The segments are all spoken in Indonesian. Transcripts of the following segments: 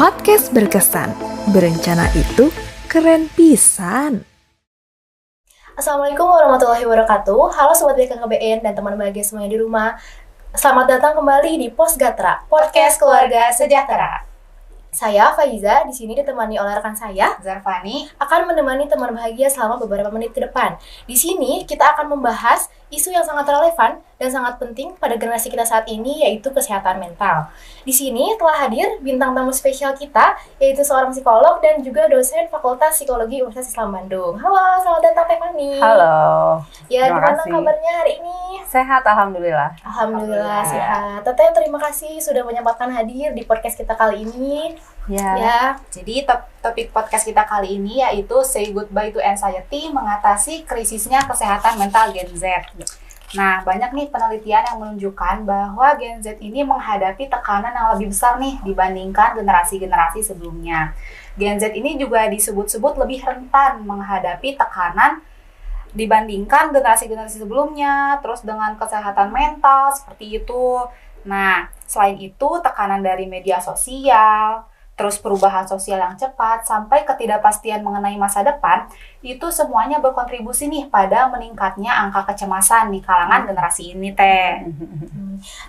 Podcast berkesan, berencana itu keren pisan. Assalamualaikum warahmatullahi wabarakatuh. Halo Sobat BKKBN dan teman bahagia semuanya di rumah. Selamat datang kembali di Posgatra, Podcast Keluarga Sejahtera. Saya Faiza, di sini ditemani oleh rekan saya Zarfani akan menemani teman bahagia selama beberapa menit ke depan. Di sini kita akan membahas isu yang sangat relevan dan sangat penting pada generasi kita saat ini, yaitu kesehatan mental. Di sini telah hadir bintang tamu spesial kita, yaitu seorang psikolog dan juga dosen Fakultas Psikologi Universitas Islam Bandung. Halo, selamat datang Tefani. Halo. Ya, Terima gimana kasih. kabarnya hari ini? Sehat, alhamdulillah. Alhamdulillah sehat. Teteh, terima kasih sudah menyempatkan hadir di podcast kita kali ini. Ya. Jadi topik podcast kita kali ini yaitu Say Goodbye to Anxiety, mengatasi krisisnya kesehatan mental Gen Z. Nah, banyak nih penelitian yang menunjukkan bahwa Gen Z ini menghadapi tekanan yang lebih besar nih dibandingkan generasi-generasi sebelumnya. Gen Z ini juga disebut-sebut lebih rentan menghadapi tekanan dibandingkan generasi-generasi sebelumnya, terus dengan kesehatan mental seperti itu. Nah, selain itu tekanan dari media sosial, terus perubahan sosial yang cepat, sampai ketidakpastian mengenai masa depan, itu semuanya berkontribusi nih pada meningkatnya angka kecemasan di kalangan generasi ini, Teh.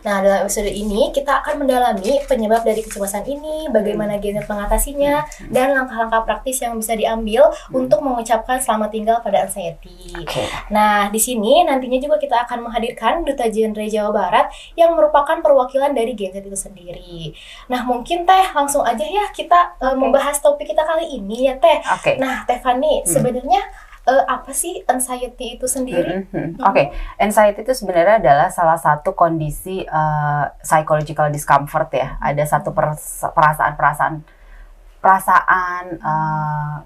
Nah, dalam episode ini kita akan mendalami penyebab dari kecemasan ini, bagaimana Gen Z mengatasinya, dan langkah-langkah praktis yang bisa diambil untuk mengucapkan selamat tinggal pada anxiety. Nah, di sini nantinya juga kita akan menghadirkan Duta Genre Jawa Barat yang merupakan perwakilan dari Gen Z itu sendiri. Nah, mungkin Teh langsung aja ya kita membahas topik kita kali ini ya Teh. Nah, Teh Fani, sebenarnya apa sih anxiety itu sendiri? Anxiety itu sebenarnya adalah salah satu kondisi psychological discomfort ya. Ada satu perasaan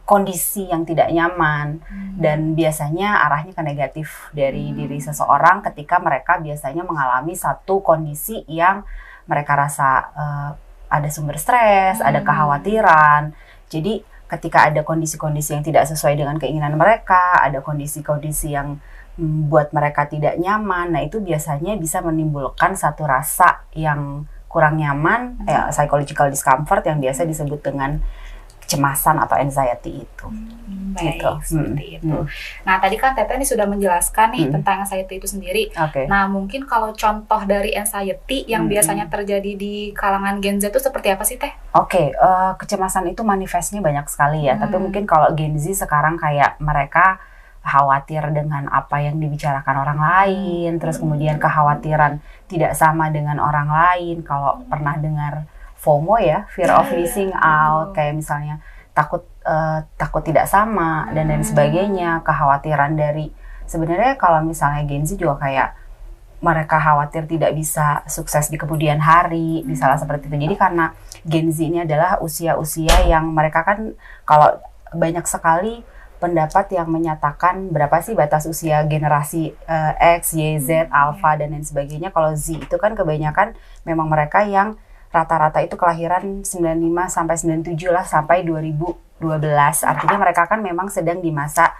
kondisi yang tidak nyaman dan biasanya arahnya ke negatif dari diri seseorang ketika mereka biasanya mengalami satu kondisi yang mereka rasa ada sumber stres, ada kekhawatiran. Jadi ketika ada kondisi-kondisi yang tidak sesuai dengan keinginan mereka, ada kondisi-kondisi yang buat mereka tidak nyaman, nah itu biasanya bisa menimbulkan satu rasa yang kurang nyaman, psychological discomfort yang biasa disebut dengan kecemasan atau anxiety itu. Baik, seperti itu. Nah, tadi kan Teteh ini sudah menjelaskan nih tentang anxiety itu sendiri. Nah, mungkin kalau contoh dari anxiety yang biasanya terjadi di kalangan Gen Z itu seperti apa sih, Teh? Kecemasan itu manifestnya banyak sekali ya. Tapi mungkin kalau Gen Z sekarang kayak mereka khawatir dengan apa yang dibicarakan orang lain, terus kemudian kekhawatiran tidak sama dengan orang lain. Kalau pernah dengar FOMO ya, fear of missing out, kayak misalnya takut tidak sama dan lain sebagainya, kekhawatiran dari sebenarnya kalau misalnya Gen Z juga kayak mereka khawatir tidak bisa sukses di kemudian hari, misalnya seperti itu. Jadi karena Gen Z ini adalah usia-usia yang mereka kan kalau banyak sekali pendapat yang menyatakan berapa sih batas usia generasi X, Y, Z, Alpha dan lain sebagainya. Kalau Z itu kan kebanyakan memang mereka yang rata-rata itu kelahiran 95 sampai 97 lah sampai 2012. Artinya mereka kan memang sedang di masa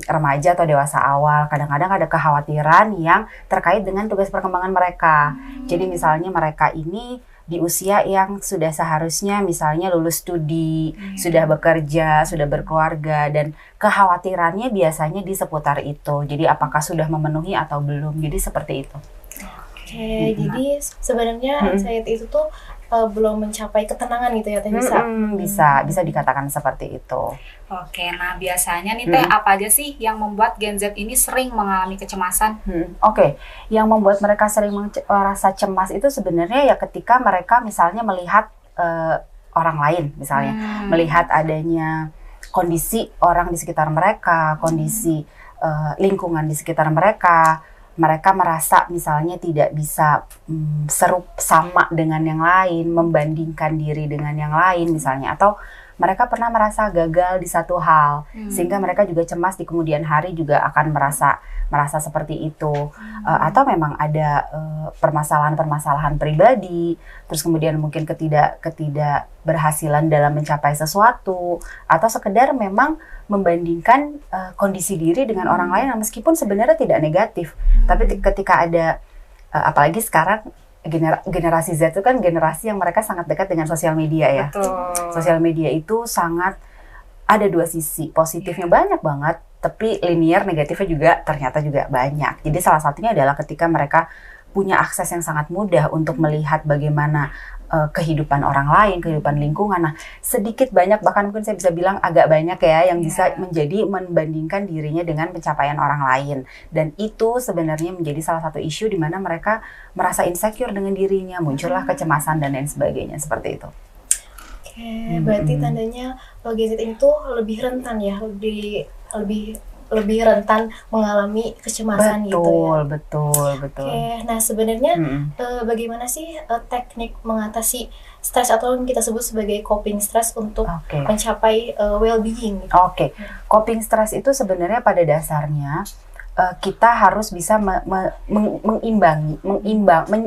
remaja atau dewasa awal. Kadang-kadang ada kekhawatiran yang terkait dengan tugas perkembangan mereka. Jadi misalnya mereka ini di usia yang sudah seharusnya misalnya lulus studi, sudah bekerja, sudah berkeluarga, dan kekhawatirannya biasanya di seputar itu. Jadi apakah sudah memenuhi atau belum. Jadi seperti itu. Jadi sebenarnya anxiety itu tuh belum mencapai ketenangan gitu ya Teh, bisa dikatakan seperti itu. Nah biasanya nih Teh, apa aja sih yang membuat Gen Z ini sering mengalami kecemasan? Yang membuat mereka sering merasa cemas itu sebenarnya ya ketika mereka misalnya melihat orang lain, misalnya melihat adanya kondisi orang di sekitar mereka, kondisi lingkungan di sekitar mereka merasa misalnya tidak bisa serup sama dengan yang lain, membandingkan diri dengan yang lain misalnya, atau mereka pernah merasa gagal di satu hal, sehingga mereka juga cemas di kemudian hari juga akan merasa seperti itu. Atau memang ada permasalahan-permasalahan pribadi, terus kemudian mungkin ketidakberhasilan dalam mencapai sesuatu, atau sekedar memang membandingkan kondisi diri dengan orang lain yang meskipun sebenarnya tidak negatif, tapi ketika ada apalagi sekarang generasi Z itu kan generasi yang mereka sangat dekat dengan sosial media ya. Betul. Sosial media itu sangat ada dua sisi, positifnya banyak banget, tapi linear negatifnya juga ternyata juga banyak. Jadi salah satunya adalah ketika mereka punya akses yang sangat mudah untuk melihat bagaimana kehidupan orang lain, kehidupan lingkungan. Nah, sedikit banyak, bahkan mungkin saya bisa bilang agak banyak ya, yang bisa menjadi membandingkan dirinya dengan pencapaian orang lain. Dan itu sebenarnya menjadi salah satu isu di mana mereka merasa insecure dengan dirinya, muncullah kecemasan dan lain sebagainya, seperti itu. Oke, berarti tandanya Gen Z ini tuh lebih rentan ya, lebih rentan mengalami kecemasan gitu ya. Betul. Oke, nah sebenarnya bagaimana sih teknik mengatasi stres atau yang kita sebut sebagai coping stress untuk mencapai well-being gitu? Oke, coping stress itu sebenarnya pada dasarnya kita harus bisa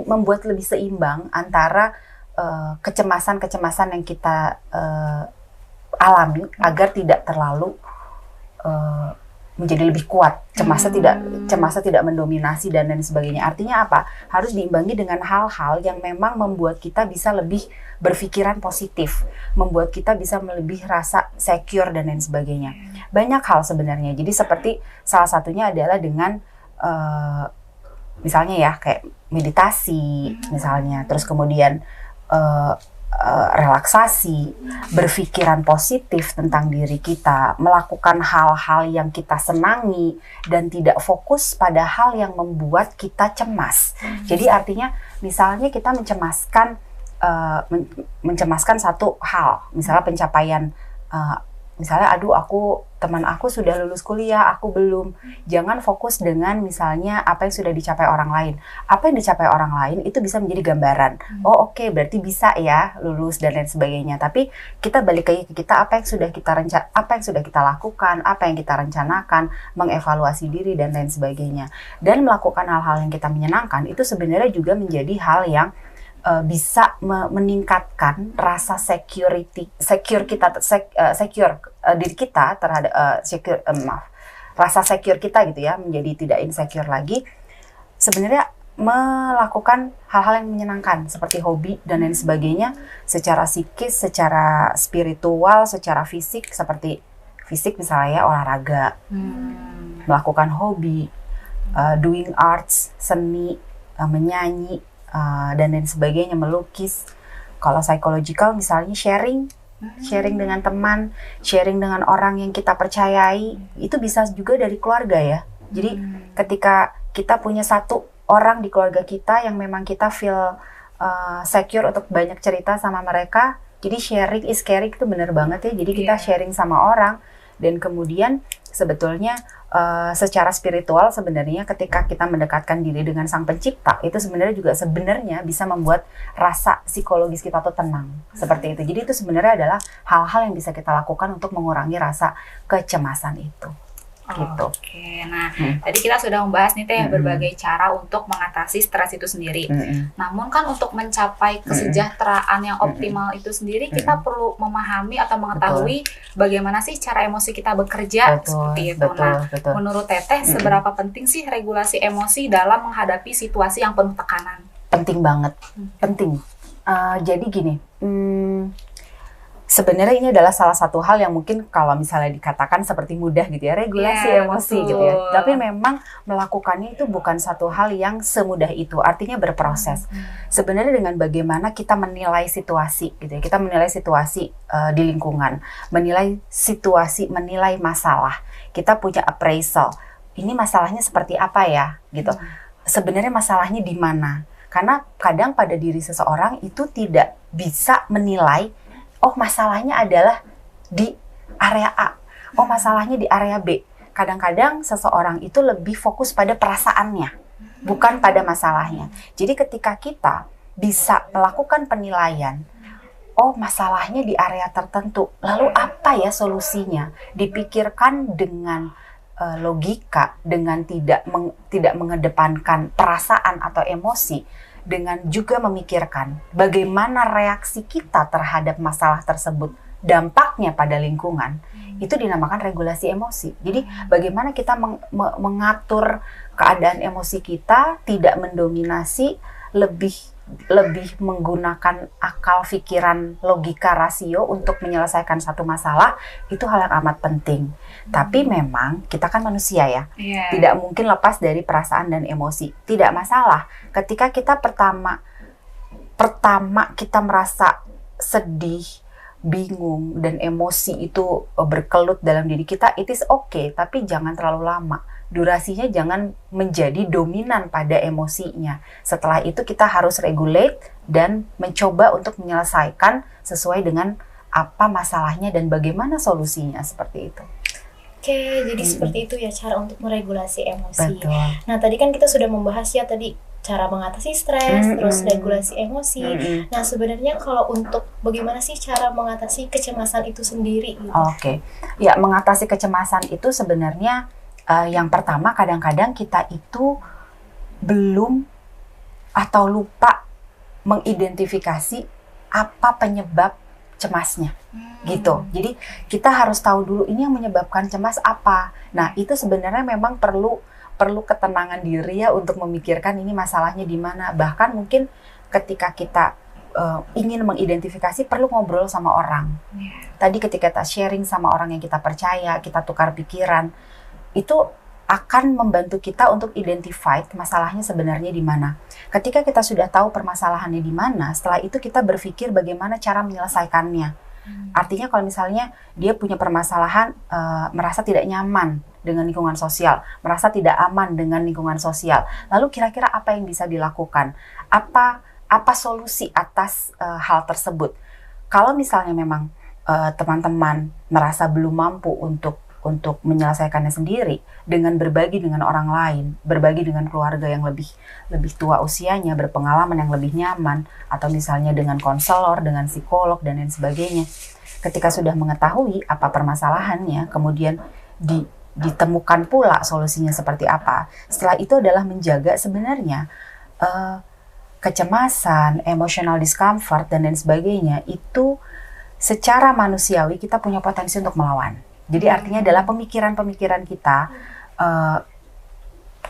membuat lebih seimbang antara kecemasan-kecemasan yang kita alami agar tidak terlalu menjadi lebih kuat, cemasnya tidak mendominasi dan lain sebagainya. Artinya apa? Harus diimbangi dengan hal-hal yang memang membuat kita bisa lebih berpikiran positif, membuat kita bisa lebih rasa secure dan lain sebagainya. Banyak hal sebenarnya. Jadi seperti salah satunya adalah dengan misalnya ya kayak meditasi misalnya, terus kemudian relaksasi, berpikiran positif tentang diri kita, melakukan hal-hal yang kita senangi dan tidak fokus pada hal yang membuat kita cemas. Jadi artinya misalnya kita mencemaskan satu hal, misalnya pencapaian, misalnya teman aku sudah lulus kuliah, aku belum. Jangan fokus dengan misalnya apa yang sudah dicapai orang lain. Apa yang dicapai orang lain itu bisa menjadi gambaran. Oh oke, berarti bisa ya lulus dan lain sebagainya. Tapi kita balik lagi ke kita, apa yang sudah kita lakukan, apa yang kita rencanakan, mengevaluasi diri dan lain sebagainya. Dan melakukan hal-hal yang kita menyenangkan itu sebenarnya juga menjadi hal yang bisa meningkatkan rasa secure diri kita terhadap rasa secure kita gitu ya, menjadi tidak insecure lagi. Sebenarnya melakukan hal-hal yang menyenangkan seperti hobi dan lain sebagainya, secara psikis, secara spiritual, secara fisik, seperti fisik misalnya ya, olahraga, melakukan hobi, doing arts, seni, menyanyi, dan lain sebagainya, melukis. Kalau psychological misalnya sharing dengan teman, sharing dengan orang yang kita percayai, itu bisa juga dari keluarga ya. Jadi ketika kita punya satu orang di keluarga kita yang memang kita feel secure untuk banyak cerita sama mereka, jadi sharing is caring itu benar banget ya. Jadi kita sharing sama orang, dan kemudian sebetulnya secara spiritual sebenarnya ketika kita mendekatkan diri dengan Sang Pencipta, itu sebenarnya bisa membuat rasa psikologis kita tuh tenang, seperti itu. Jadi itu sebenarnya adalah hal-hal yang bisa kita lakukan untuk mengurangi rasa kecemasan itu. Gitu. Oke, nah tadi kita sudah membahas nih Teh berbagai cara untuk mengatasi stres itu sendiri. Namun kan untuk mencapai kesejahteraan yang optimal itu sendiri kita perlu memahami atau mengetahui bagaimana sih cara emosi kita bekerja seperti itu. Menurut Teteh seberapa penting sih regulasi emosi dalam menghadapi situasi yang penuh tekanan? Penting banget, penting. Jadi gini. Sebenarnya ini adalah salah satu hal yang mungkin kalau misalnya dikatakan seperti mudah gitu ya, regulasi emosi gitu ya. Tapi memang melakukannya itu bukan satu hal yang semudah itu, artinya berproses. Sebenarnya dengan bagaimana kita menilai situasi gitu ya, kita menilai situasi di lingkungan, menilai masalah, kita punya appraisal. Ini masalahnya seperti apa ya gitu. Sebenarnya masalahnya di mana? Karena kadang pada diri seseorang itu tidak bisa menilai, oh masalahnya adalah di area A, oh masalahnya di area B. Kadang-kadang seseorang itu lebih fokus pada perasaannya, bukan pada masalahnya. Jadi ketika kita bisa melakukan penilaian, oh masalahnya di area tertentu, lalu apa ya solusinya? Dipikirkan dengan logika, dengan tidak mengedepankan perasaan atau emosi, dengan juga memikirkan bagaimana reaksi kita terhadap masalah tersebut, dampaknya pada lingkungan. Itu dinamakan regulasi emosi. Jadi bagaimana kita mengatur keadaan emosi kita, tidak mendominasi, lebih menggunakan akal, pikiran, logika, rasio untuk menyelesaikan satu masalah, itu hal yang amat penting. Tapi memang kita kan manusia ya, tidak mungkin lepas dari perasaan dan emosi. Tidak masalah ketika kita pertama kita merasa sedih, bingung, dan emosi itu berkelut dalam diri kita, it is okay, tapi jangan terlalu lama. Durasinya jangan menjadi dominan pada emosinya. Setelah itu kita harus regulate dan mencoba untuk menyelesaikan sesuai dengan apa masalahnya dan bagaimana solusinya, seperti itu. Oke, jadi seperti itu ya cara untuk meregulasi emosi. Betul. Nah, tadi kan kita sudah membahas ya tadi cara mengatasi stres, terus regulasi emosi. Nah, sebenarnya kalau untuk bagaimana sih cara mengatasi kecemasan itu sendiri gitu? Oke. Ya, mengatasi kecemasan itu sebenarnya yang pertama kadang-kadang kita itu belum atau lupa mengidentifikasi apa penyebab cemasnya gitu. Jadi kita harus tahu dulu ini yang menyebabkan cemas apa. Nah, itu sebenarnya memang perlu ketenangan diri ya untuk memikirkan ini masalahnya di mana. Bahkan mungkin ketika kita ingin mengidentifikasi perlu ngobrol sama orang. Tadi ketika kita sharing sama orang yang kita percaya, kita tukar pikiran, itu akan membantu kita untuk identify masalahnya sebenarnya di mana. Ketika kita sudah tahu permasalahannya di mana, setelah itu kita berpikir bagaimana cara menyelesaikannya. Artinya kalau misalnya dia punya permasalahan, merasa tidak nyaman dengan lingkungan sosial, merasa tidak aman dengan lingkungan sosial, lalu kira-kira apa yang bisa dilakukan? Apa solusi atas hal tersebut? Kalau misalnya memang teman-teman merasa belum mampu untuk menyelesaikannya sendiri, dengan berbagi dengan orang lain, berbagi dengan keluarga yang lebih tua usianya, berpengalaman yang lebih nyaman, atau misalnya dengan konselor, dengan psikolog, dan lain sebagainya. Ketika sudah mengetahui apa permasalahannya, kemudian ditemukan pula solusinya seperti apa, setelah itu adalah menjaga sebenarnya kecemasan, emotional discomfort, dan lain sebagainya, itu secara manusiawi kita punya potensi untuk melawan. Jadi artinya adalah pemikiran-pemikiran kita,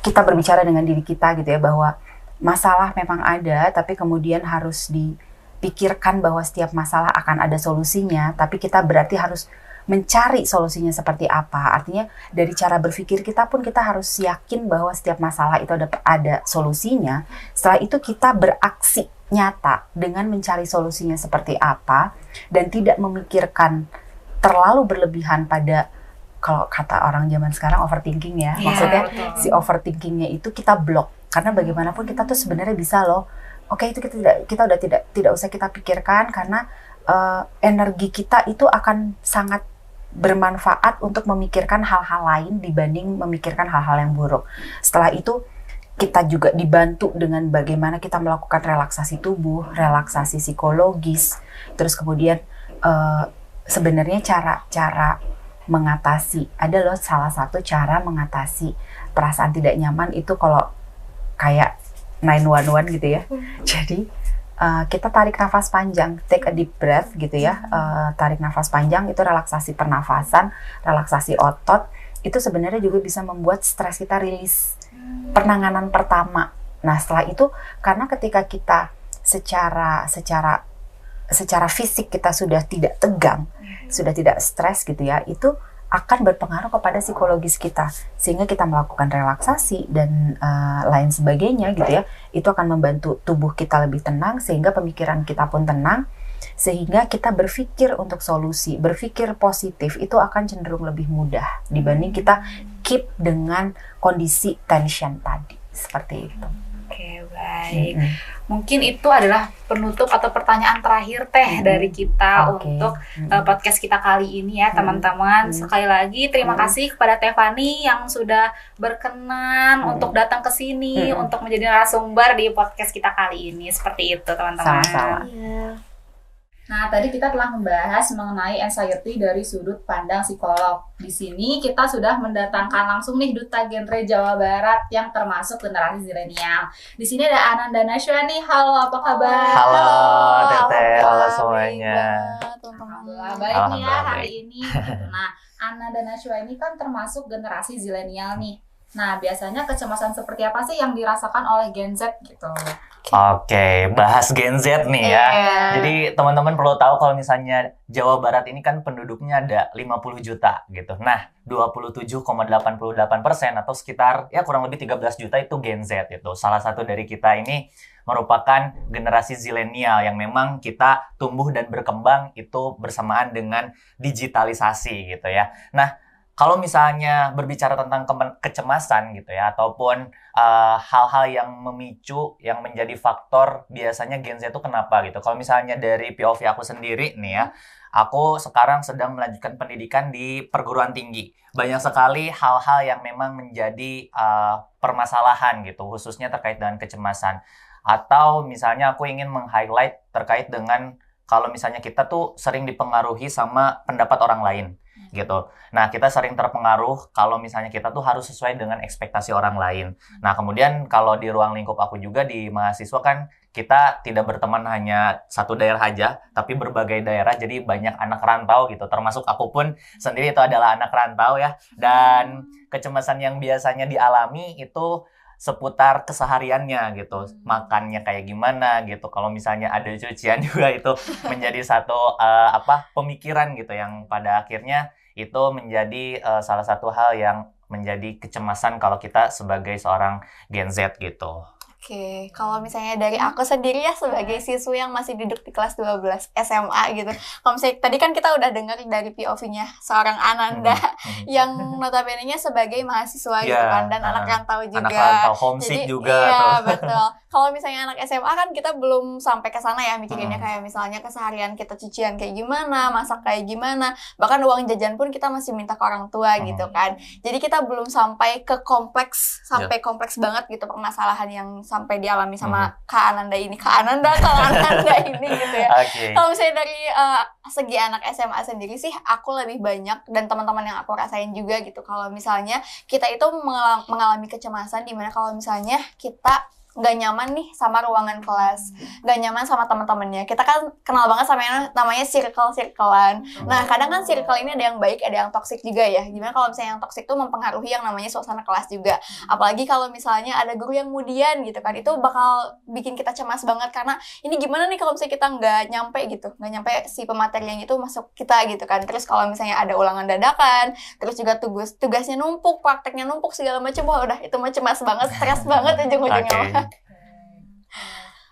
kita berbicara dengan diri kita gitu ya, bahwa masalah memang ada, tapi kemudian harus dipikirkan bahwa setiap masalah akan ada solusinya, tapi kita berarti harus mencari solusinya seperti apa. Artinya dari cara berpikir kita pun kita harus yakin bahwa setiap masalah itu ada solusinya. Setelah itu kita beraksi nyata dengan mencari solusinya seperti apa, dan tidak memikirkan terlalu berlebihan pada, kalau kata orang zaman sekarang, overthinking ya. Maksudnya si overthinkingnya itu kita blok, karena bagaimanapun kita tuh sebenarnya bisa loh. Oke, itu kita udah tidak usah kita pikirkan, karena energi kita itu akan sangat bermanfaat untuk memikirkan hal-hal lain dibanding memikirkan hal-hal yang buruk. Setelah itu kita juga dibantu dengan bagaimana kita melakukan relaksasi tubuh, relaksasi psikologis, terus kemudian sebenarnya cara mengatasi, ada loh salah satu cara mengatasi perasaan tidak nyaman itu kalau kayak 911 gitu ya. Jadi kita tarik nafas panjang, take a deep breath gitu ya. Tarik nafas panjang itu relaksasi pernafasan, relaksasi otot. Itu sebenarnya juga bisa membuat stres kita rilis. Penanganan pertama. Nah setelah itu, karena ketika kita secara fisik kita sudah tidak tegang, sudah tidak stres gitu ya, itu akan berpengaruh kepada psikologis kita, sehingga kita melakukan relaksasi dan lain sebagainya gitu ya, itu akan membantu tubuh kita lebih tenang, sehingga pemikiran kita pun tenang, sehingga kita berpikir untuk solusi, berpikir positif itu akan cenderung lebih mudah dibanding kita keep dengan kondisi tension tadi, seperti itu. Oke, baik. Mungkin itu adalah penutup atau pertanyaan terakhir dari kita untuk podcast kita kali ini ya, teman-teman. Sekali lagi terima kasih kepada Tefani yang sudah berkenan untuk datang ke sini untuk menjadi narasumber di podcast kita kali ini. Seperti itu, teman-teman. Sama-sama. Nah, tadi kita telah membahas mengenai anxiety dari sudut pandang psikolog. Di sini kita sudah mendatangkan langsung nih Duta Genre Jawa Barat yang termasuk generasi zilenial. Di sini ada Ananda Nashwa nih. Halo, apa kabar? Halo, Teteh. Halo Alhamdulillah, semuanya. baik banget, teman-teman. Alhamdulillah baik nih ya Alhamdulillah hari ini. Nah, Ananda Nashwa ini kan termasuk generasi zilenial nih. Nah, biasanya kecemasan seperti apa sih yang dirasakan oleh Gen Z gitu? Oke, bahas Gen Z nih ya. Iya. Jadi teman-teman perlu tahu kalau misalnya Jawa Barat ini kan penduduknya ada 50 juta gitu. Nah, 27,88% atau sekitar ya kurang lebih 13 juta itu Gen Z itu. Salah satu dari kita ini merupakan generasi zilenial yang memang kita tumbuh dan berkembang itu bersamaan dengan digitalisasi gitu ya. Nah, kalau misalnya berbicara tentang kecemasan gitu ya, ataupun hal-hal yang memicu, yang menjadi faktor biasanya Gen Z itu kenapa gitu. Kalau misalnya dari POV aku sendiri nih ya, aku sekarang sedang melanjutkan pendidikan di perguruan tinggi. Banyak sekali hal-hal yang memang menjadi permasalahan gitu, khususnya terkait dengan kecemasan. Atau misalnya aku ingin meng-highlight terkait dengan kalau misalnya kita tuh sering dipengaruhi sama pendapat orang lain gitu. Nah, kita sering terpengaruh kalau misalnya kita tuh harus sesuai dengan ekspektasi orang lain. Nah, kemudian kalau di ruang lingkup aku juga di mahasiswa kan kita tidak berteman hanya satu daerah aja, tapi berbagai daerah, jadi banyak anak rantau gitu. Termasuk aku pun sendiri itu adalah anak rantau ya. Dan kecemasan yang biasanya dialami itu seputar kesehariannya gitu, makannya kayak gimana gitu. Kalau misalnya ada cucian juga itu menjadi satu pemikiran gitu yang pada akhirnya itu menjadi salah satu hal yang menjadi kecemasan kalau kita sebagai seorang Gen Z gitu. Oke, kalau misalnya dari aku sendiri ya sebagai siswi yang masih duduk di kelas 12 SMA gitu. Kalau misalnya tadi kan kita udah dengar dari POV-nya seorang Ananda yang notabene-nya sebagai mahasiswa gitu kan, dan anak rantau juga. Anak rantau, homesick jadi, juga. Iya, betul. Kalau misalnya anak SMA kan kita belum sampai ke sana ya mikirinnya kayak misalnya keseharian kita cucian kayak gimana, masak kayak gimana, bahkan uang jajan pun kita masih minta ke orang tua gitu kan. Jadi kita belum sampai ke kompleks, kompleks banget gitu permasalahan yang sampai dialami sama Kak Ananda ini gitu ya. Okay. Kalau misalnya dari segi anak SMA sendiri sih aku lebih banyak, dan teman-teman yang aku rasain juga gitu, kalau misalnya kita itu mengalami kecemasan dimana kalau misalnya kita nggak nyaman nih sama ruangan kelas, nggak nyaman sama teman-temannya. Kita kan kenal banget sama yang namanya circle-circlean. Nah, kadang kan circle ini ada yang baik, ada yang toksik juga ya. Gimana kalau misalnya yang toksik itu mempengaruhi yang namanya suasana kelas juga. Apalagi kalau misalnya ada guru yang kemudian gitu kan, itu bakal bikin kita cemas banget karena ini gimana nih kalau misalnya kita nggak nyampe si pematerian itu masuk kita gitu kan. Terus kalau misalnya ada ulangan dadakan, terus juga tugasnya numpuk, prakteknya numpuk segala macam, wah udah itu mah cemas banget, stres banget ujung-ujungnya.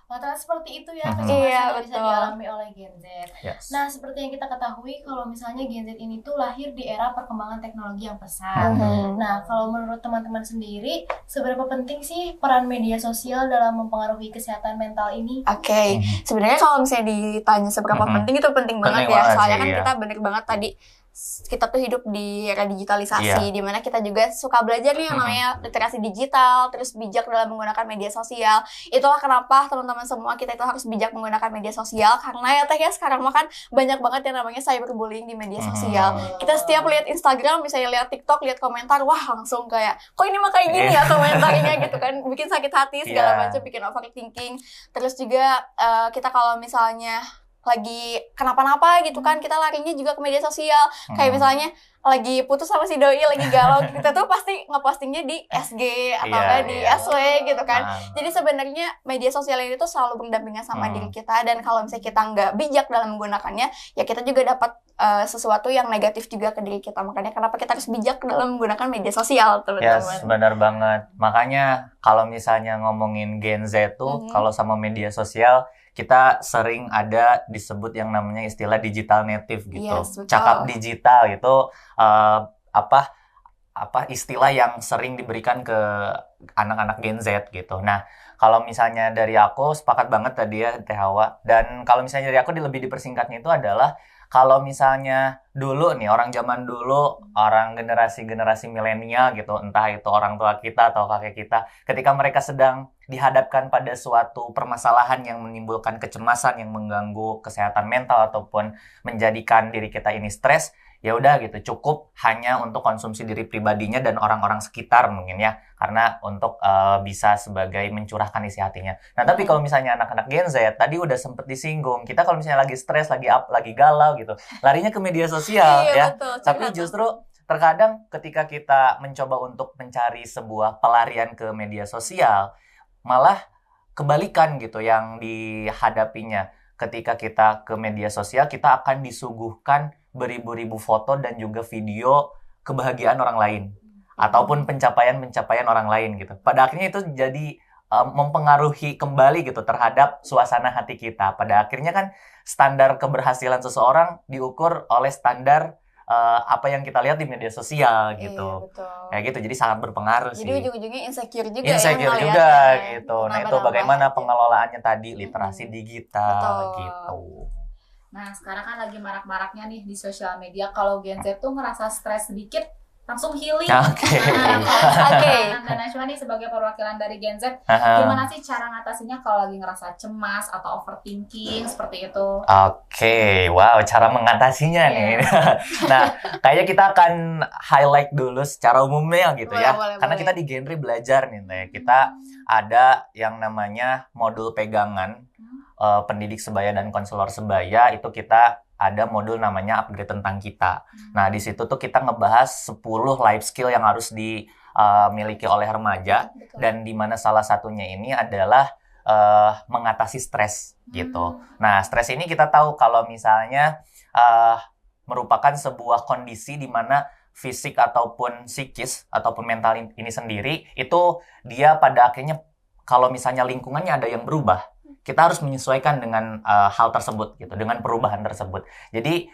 Ternyata seperti itu ya Mhm. kecemasan Iya, yang bisa betul. dialami oleh Gen Z. Yes. Nah, seperti yang kita ketahui kalau misalnya Gen Z ini tuh lahir di era perkembangan teknologi yang pesat. Nah, kalau menurut teman-teman sendiri, seberapa penting sih peran media sosial dalam mempengaruhi kesehatan mental ini? Oke, sebenarnya kalau misalnya ditanya seberapa penting, itu penting banget Penting ya. banget Soalnya sih, kan iya. kita bener banget tadi kita tuh hidup di era digitalisasi, Iya. di mana kita juga suka belajar nih yang namanya literasi digital, terus bijak dalam menggunakan media sosial. Itulah kenapa teman-teman semua kita itu harus bijak menggunakan media sosial, karena ya teh ya sekarang mah kan banyak banget yang namanya cyberbullying di media sosial. Kita setiap lihat Instagram, misalnya lihat TikTok, lihat komentar, wah langsung kayak kok ini mah kayak gini ya komentarnya gitu kan, bikin sakit hati segala macam, bikin overthinking. Terus juga kita kalau misalnya lagi kenapa-napa gitu kan, kita larinya juga ke media sosial. Kayak misalnya lagi putus sama si doi, lagi galau, kita tuh pasti ngepostingnya di SG atau enggak di SW gitu kan. Jadi sebenarnya media sosial ini tuh selalu berdampingan sama diri kita, dan kalau misalnya kita nggak bijak dalam menggunakannya, ya kita juga dapat sesuatu yang negatif juga ke diri kita. Makanya kenapa kita harus bijak dalam menggunakan media sosial, teman-teman. Yes, benar banget. Makanya kalau misalnya ngomongin Gen Z tuh, kalau sama media sosial, kita sering ada disebut yang namanya istilah digital native gitu. Yes, betul. Cakap digital itu istilah yang sering diberikan ke anak-anak Gen Z gitu. Nah, kalau misalnya dari aku sepakat banget tadi ya Teh Hawa. Dan kalau misalnya dari aku lebih dipersingkatnya itu adalah kalau misalnya dulu nih, orang zaman dulu, orang generasi milenial gitu, entah itu orang tua kita atau kakek kita, ketika mereka sedang dihadapkan pada suatu permasalahan yang menimbulkan kecemasan, yang mengganggu kesehatan mental ataupun menjadikan diri kita ini stres, ya udah gitu, cukup hanya untuk konsumsi diri pribadinya dan orang-orang sekitar mungkin ya, karena untuk bisa sebagai mencurahkan isi hatinya. Nah, tapi kalau misalnya anak-anak Gen Z, tadi udah sempet disinggung, kita kalau misalnya lagi stres, lagi galau gitu, larinya ke media sosial ya. Betul, Tapi justru terkadang ketika kita mencoba untuk mencari sebuah pelarian ke media sosial, malah kebalikan gitu yang dihadapinya. Ketika kita ke media sosial, kita akan disuguhkan beribu-ribu foto dan juga video kebahagiaan orang lain ataupun pencapaian-pencapaian orang lain gitu. Pada akhirnya itu jadi mempengaruhi kembali gitu terhadap suasana hati kita. Pada akhirnya kan standar keberhasilan seseorang diukur oleh standar apa yang kita lihat di media sosial gitu. Iya, betul. Kayak gitu, jadi sangat berpengaruh sih. Jadi ujung-ujungnya insecure juga Insecure ya juga ngeliatnya. gitu. Nah, itu Nambah-nambah bagaimana aja. pengelolaannya tadi, literasi digital Betul. gitu. Nah, sekarang kan lagi marak-maraknya nih di sosial media kalau Gen Z tuh ngerasa stres sedikit langsung healing. Oke. Oke. Dan Najwa nih sebagai perwakilan dari Gen Z, Haha. gimana sih cara ngatasinnya kalau lagi ngerasa cemas atau overthinking seperti itu? Oke, wow, cara mengatasinya nih. Nah, kayaknya kita akan highlight dulu secara umumnya gitu ya. Boleh, Karena boleh. kita di genre belajar nih, Teh. Kita ada yang namanya modul pegangan pendidik sebaya dan konselor sebaya. Itu kita ada modul namanya upgrade tentang kita. Nah, di situ tuh kita ngebahas 10 life skill yang harus dimiliki oleh remaja. Betul. Dan di mana salah satunya ini adalah mengatasi stres gitu. Nah, stres ini kita tahu kalau misalnya merupakan sebuah kondisi di mana fisik ataupun psikis ataupun mental ini sendiri itu dia pada akhirnya kalau misalnya lingkungannya ada yang berubah, kita harus menyesuaikan dengan hal tersebut gitu, dengan perubahan tersebut. Jadi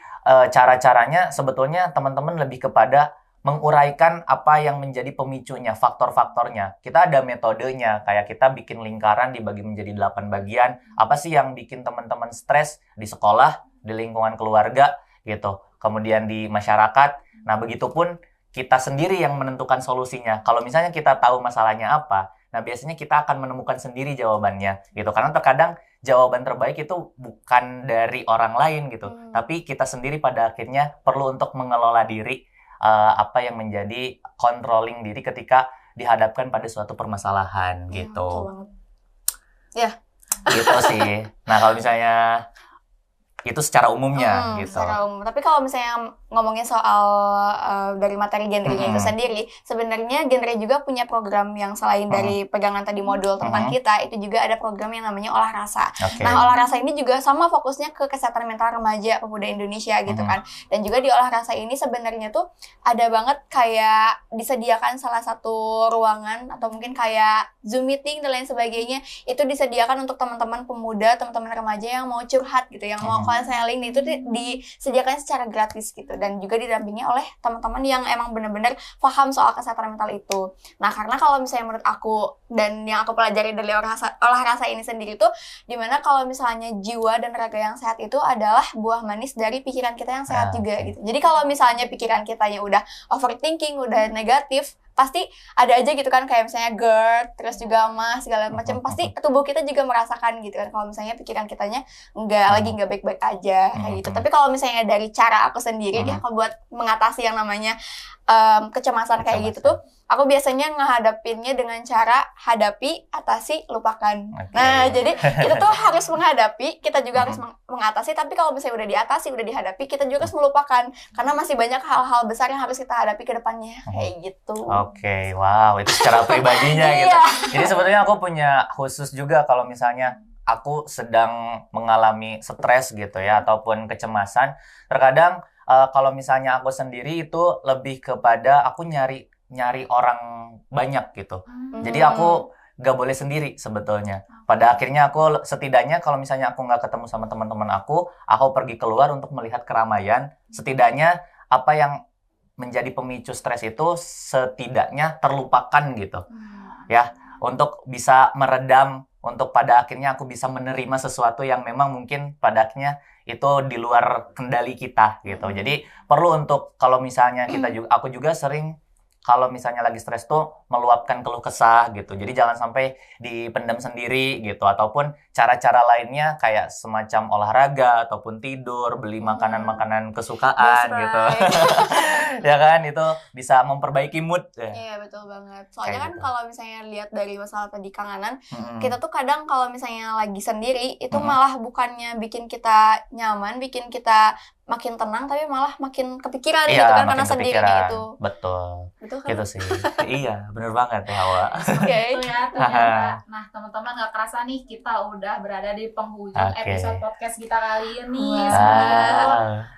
cara-caranya sebetulnya teman-teman lebih kepada menguraikan apa yang menjadi pemicunya, faktor-faktornya. Kita ada metodenya, kayak kita bikin lingkaran dibagi menjadi 8 bagian. Apa sih yang bikin teman-teman stres di sekolah, di lingkungan keluarga, gitu. Kemudian di masyarakat. Nah, begitupun kita sendiri yang menentukan solusinya. Kalau misalnya kita tahu masalahnya apa, nah biasanya kita akan menemukan sendiri jawabannya, gitu. Karena terkadang jawaban terbaik itu bukan dari orang lain, gitu. Tapi kita sendiri pada akhirnya perlu untuk mengelola diri, apa yang menjadi controlling diri ketika dihadapkan pada suatu permasalahan Betul gitu. banget. Ya. Gitu sih. Nah, kalau misalnya itu secara umumnya gitu. Secara umum. Tapi kalau misalnya ngomongin soal dari materi genrenya itu sendiri, sebenarnya genre juga punya program yang selain dari pegangan tadi modul tentang kita, itu juga ada program yang namanya olah rasa. Oke. Nah, olah rasa ini juga sama fokusnya ke kesehatan mental remaja pemuda Indonesia gitu kan. Dan juga di olah rasa ini sebenarnya tuh ada banget kayak disediakan salah satu ruangan atau mungkin kayak Zoom meeting dan lain sebagainya, itu disediakan untuk teman-teman pemuda, teman-teman remaja yang mau curhat gitu, yang mau konseling, itu disediakan secara gratis gitu, dan juga didampingi oleh teman-teman yang emang benar-benar paham soal kesehatan mental itu. Nah, karena kalau misalnya menurut aku dan yang aku pelajari dari olah rasa ini sendiri tuh, dimana kalau misalnya jiwa dan raga yang sehat itu adalah buah manis dari pikiran kita yang sehat juga gitu. Jadi kalau misalnya pikiran kitanya udah overthinking, udah negatif, pasti ada aja gitu kan, kayak misalnya GERD, terus juga MAS, segala macam, pasti tubuh kita juga merasakan gitu kan kalau misalnya pikiran kitanya lagi nggak baik-baik aja kayak gitu. Tapi kalau misalnya dari cara aku sendiri ya, kalau buat mengatasi yang namanya kecemasan kayak gitu tuh, aku biasanya ngehadapinnya dengan cara hadapi, atasi, lupakan. Nah, jadi kita tuh harus menghadapi, kita juga harus mengatasi, tapi kalau misalnya udah diatasi, udah dihadapi, kita juga harus melupakan, karena masih banyak hal-hal besar yang harus kita hadapi ke depannya kayak gitu. Oke, wow, itu secara pribadinya gitu. Jadi sebetulnya aku punya khusus juga kalau misalnya aku sedang mengalami stres gitu ya, ataupun kecemasan. Terkadang kalau misalnya aku sendiri itu lebih kepada aku nyari orang banyak gitu. Jadi aku gak boleh sendiri sebetulnya. Pada akhirnya aku setidaknya kalau misalnya aku gak ketemu sama teman-teman aku pergi keluar untuk melihat keramaian. Setidaknya apa yang menjadi pemicu stres itu setidaknya terlupakan gitu. Ya, untuk bisa meredam untuk pada akhirnya aku bisa menerima sesuatu yang memang mungkin pada akhirnya itu di luar kendali kita gitu. Jadi perlu untuk kalau misalnya aku juga sering kalau misalnya lagi stres tuh meluapkan keluh kesah gitu. Jadi jangan sampai dipendam sendiri gitu. Ataupun cara-cara lainnya kayak semacam olahraga ataupun tidur, beli makanan-makanan kesukaan gitu. Ya kan, itu bisa memperbaiki mood. Iya, betul banget. Soalnya kan gitu. kalau misalnya lihat dari masalah tadi kangenan, kita tuh kadang kalau misalnya lagi sendiri itu malah bukannya bikin kita nyaman, bikin kita makin tenang, tapi malah makin kepikiran gitu kan karena sendirinya itu. Betul. Betul kan? Gitu sih. Iya, bener banget ya Hawa. Oke. Itu ya ternyata. Nah, teman-teman gak kerasa nih kita udah berada di penghujung episode podcast kita kali ini.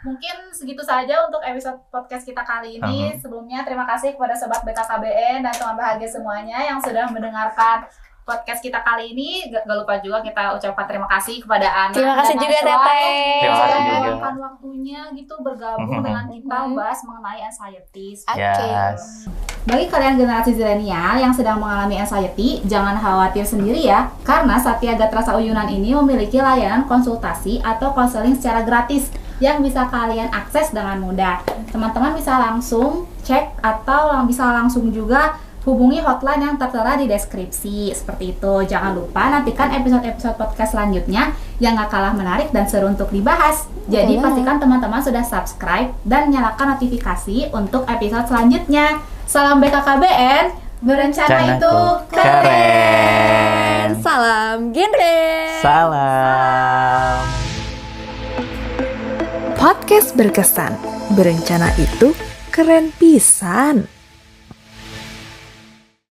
Mungkin segitu saja untuk episode podcast kita kali ini. Sebelumnya terima kasih kepada Sobat BKKBN dan teman bahagia semuanya yang sudah mendengarkan podcast kita kali ini. Gak lupa juga kita ucapkan terima kasih kepada Ana. Terima kasih juga Teteh. Terima kasih juga. Meluangkan waktunya gitu bergabung dengan kita bahas mengenai anxiety. Yes. Bagi kalian generasi zilenial yang sedang mengalami anxiety, jangan khawatir sendiri ya, karena Satya Gatra Uyunan ini memiliki layanan konsultasi atau konseling secara gratis yang bisa kalian akses dengan mudah. Teman-teman bisa langsung cek atau bisa langsung juga hubungi hotline yang tertera di deskripsi. Seperti itu. Jangan lupa nantikan episode-episode podcast selanjutnya yang gak kalah menarik dan seru untuk dibahas. Jadi pastikan teman-teman sudah subscribe dan nyalakan notifikasi untuk episode selanjutnya. Salam BKKBN, berencana itu keren. Salam genre. Salam. Podcast berkesan, berencana itu keren pisan.